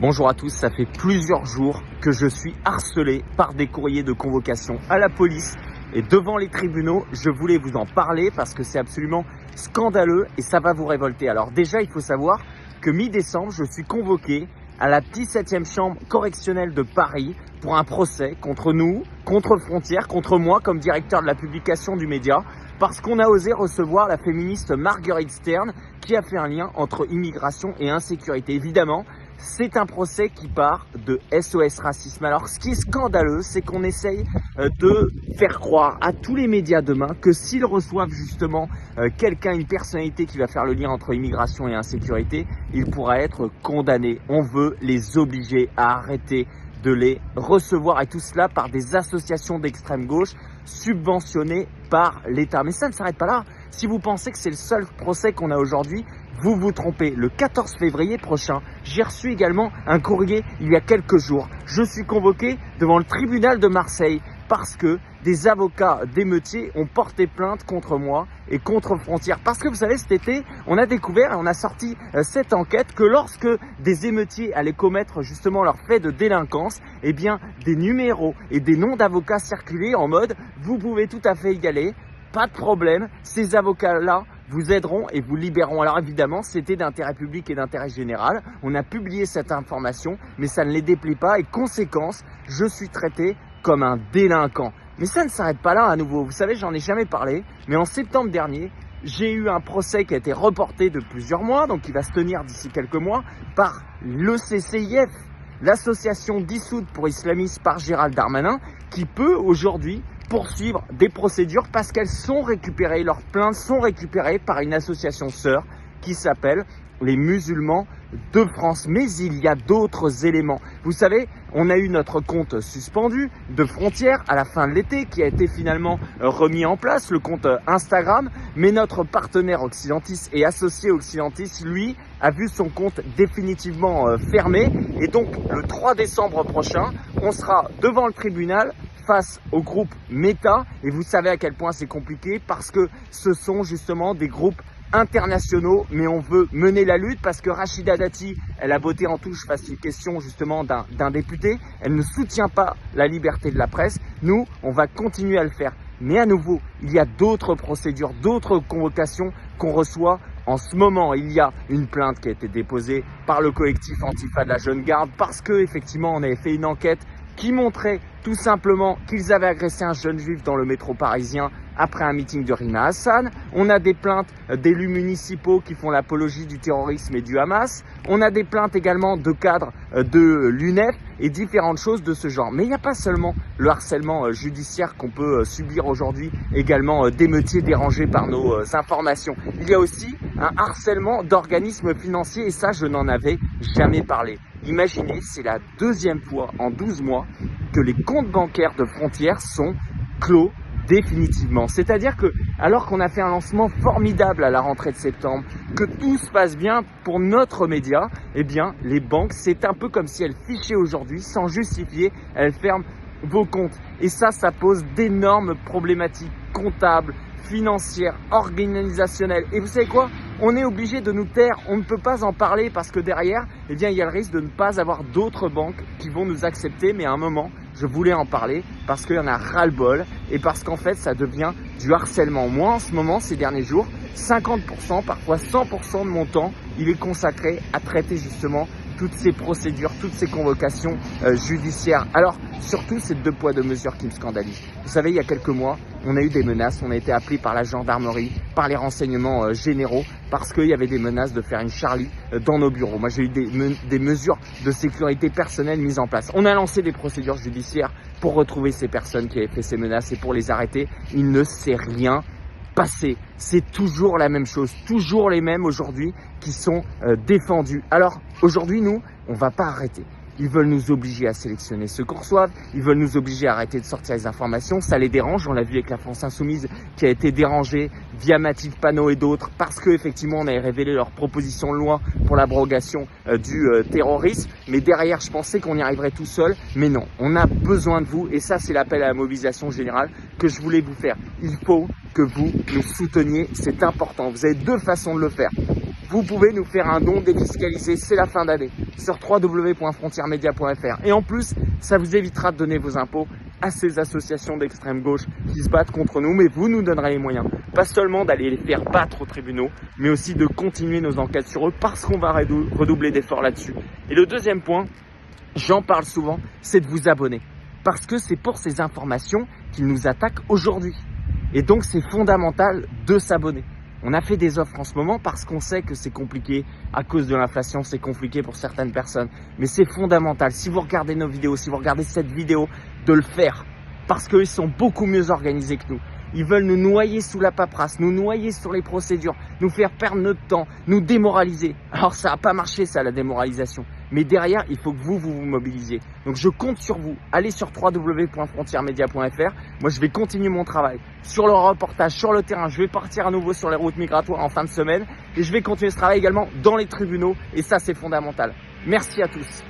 Bonjour à tous, ça fait plusieurs jours que je suis harcelé par des courriers de convocation à la police et devant les tribunaux. Je voulais vous en parler parce que c'est absolument scandaleux et ça va vous révolter. Alors déjà, il faut savoir que mi-décembre, je suis convoqué à la 17e chambre correctionnelle de Paris pour un procès contre nous, contre Frontières, contre moi comme directeur de la publication du média, parce qu'on a osé recevoir la féministe Marguerite Stern qui a fait un lien entre immigration et insécurité. Évidemment, c'est un procès qui part de SOS Racisme. Alors, ce qui est scandaleux, c'est qu'on essaye de faire croire à tous les médias demain que s'ils reçoivent justement quelqu'un, une personnalité qui va faire le lien entre immigration et insécurité, il pourra être condamné. On veut les obliger à arrêter de les recevoir, et tout cela par des associations d'extrême gauche subventionnées par l'État. Mais ça ne s'arrête pas là. Si vous pensez que c'est le seul procès qu'on a aujourd'hui, vous vous trompez. Le 14 février prochain, j'ai reçu également un courrier il y a quelques jours. Je suis convoqué devant le tribunal de Marseille parce que des avocats d'émeutiers ont porté plainte contre moi et contre Frontières. Parce que vous savez, cet été, on a découvert et on a sorti cette enquête que lorsque des émeutiers allaient commettre justement leur fait de délinquance, eh bien, des numéros et des noms d'avocats circulaient en mode « vous pouvez tout à fait y aller, pas de problème, ces avocats-là vous aideront et vous libéreront ». Alors évidemment, c'était d'intérêt public et d'intérêt général. On a publié cette information, mais ça ne les déplaît pas et conséquence, je suis traité comme un délinquant. Mais ça ne s'arrête pas là à nouveau. Vous savez, j'en ai jamais parlé, mais en septembre dernier, j'ai eu un procès qui a été reporté de plusieurs mois, donc qui va se tenir d'ici quelques mois, par l'ECCIF, l'association dissoute pour islamisme par Gérald Darmanin, qui peut aujourd'hui poursuivre des procédures parce qu'elles sont récupérées, leurs plaintes sont récupérées par une association sœur qui s'appelle les musulmans de France. Mais il y a d'autres éléments. Vous savez, on a eu notre compte suspendu de Frontières à la fin de l'été qui a été finalement remis en place, le compte Instagram. Mais notre partenaire Occidentis et associé Occidentis, lui, a vu son compte définitivement fermé. Et donc, le 3 décembre prochain, on sera devant le tribunal face au groupe Meta. Et vous savez à quel point c'est compliqué parce que ce sont justement des groupes internationaux, mais on veut mener la lutte parce que Rachida Dati, elle a botté en touche face à une question justement d'un député. Elle ne soutient pas la liberté de la presse. Nous, on va continuer à le faire. Mais à nouveau, il y a d'autres procédures, d'autres convocations qu'on reçoit en ce moment. Il y a une plainte qui a été déposée par le collectif Antifa de la Jeune Garde parce que effectivement, on avait fait une enquête qui montrait tout simplement qu'ils avaient agressé un jeune juif dans le métro parisien après un meeting de Rina Hassan. On a des plaintes d'élus municipaux qui font l'apologie du terrorisme et du Hamas. On a des plaintes également de cadres de l'UNEF et différentes choses de ce genre. Mais il n'y a pas seulement le harcèlement judiciaire qu'on peut subir aujourd'hui, également d'émeutiers dérangés par nos informations. Il y a aussi un harcèlement d'organismes financiers et ça, je n'en avais jamais parlé. Imaginez, c'est la deuxième fois en 12 mois que les comptes bancaires de Frontières sont clos définitivement. C'est-à-dire que, alors qu'on a fait un lancement formidable à la rentrée de septembre, que tout se passe bien pour notre média, eh bien, les banques, c'est un peu comme si elles fichaient aujourd'hui, sans justifier, elles ferment vos comptes. Et ça pose d'énormes problématiques comptables, financières, organisationnelles. Et vous savez quoi ? On est obligé de nous taire, on ne peut pas en parler parce que derrière, eh bien, il y a le risque de ne pas avoir d'autres banques qui vont nous accepter. Mais à un moment, je voulais en parler parce qu'il y en a ras-le-bol et parce qu'en fait, ça devient du harcèlement. Moi, en ce moment, ces derniers jours, 50%, parfois 100% de mon temps, il est consacré à traiter justement toutes ces procédures, toutes ces convocations judiciaires. Alors, surtout, c'est deux poids, deux mesures qui me scandalisent. Vous savez, il y a quelques mois, on a eu des menaces, on a été appelé par la gendarmerie, par les renseignements généraux, parce qu'il y avait des menaces de faire une Charlie dans nos bureaux. Moi, j'ai eu des mesures de sécurité personnelle mises en place. On a lancé des procédures judiciaires pour retrouver ces personnes qui avaient fait ces menaces et pour les arrêter. Il ne s'est rien passé. C'est toujours la même chose, toujours les mêmes aujourd'hui qui sont défendus. Alors aujourd'hui, nous, on va pas arrêter. Ils veulent nous obliger à sélectionner ceux qu'on reçoit, ils veulent nous obliger à arrêter de sortir les informations, ça les dérange, on l'a vu avec la France Insoumise qui a été dérangée via Mathilde Panot et d'autres parce qu'effectivement on avait révélé leur proposition de loi pour l'abrogation du terrorisme, mais derrière je pensais qu'on y arriverait tout seul, mais non, on a besoin de vous et ça c'est l'appel à la mobilisation générale que je voulais vous faire. Il faut que vous nous souteniez, c'est important, vous avez deux façons de le faire. vous pouvez nous faire un don défiscalisé, c'est la fin d'année, sur www.frontiermedia.fr. Et en plus, ça vous évitera de donner vos impôts à ces associations d'extrême gauche qui se battent contre nous, mais vous nous donnerez les moyens, pas seulement d'aller les faire battre aux tribunaux, mais aussi de continuer nos enquêtes sur eux parce qu'on va redoubler d'efforts là-dessus. Et le deuxième point, j'en parle souvent, c'est de vous abonner parce que c'est pour ces informations qu'ils nous attaquent aujourd'hui. Et donc, c'est fondamental de s'abonner. On a fait des offres en ce moment parce qu'on sait que c'est compliqué à cause de l'inflation, c'est compliqué pour certaines personnes. Mais c'est fondamental, si vous regardez nos vidéos, si vous regardez cette vidéo, de le faire. Parce qu'ils sont beaucoup mieux organisés que nous. Ils veulent nous noyer sous la paperasse, nous noyer sur les procédures, nous faire perdre notre temps, nous démoraliser. Alors ça n'a pas marché ça, la démoralisation. Mais derrière, il faut que vous vous mobilisiez. Donc je compte sur vous. Allez sur www.frontiermedia.fr. Moi, je vais continuer mon travail sur le reportage, sur le terrain. Je vais partir à nouveau sur les routes migratoires en fin de semaine. Et je vais continuer ce travail également dans les tribunaux. Et ça, c'est fondamental. Merci à tous.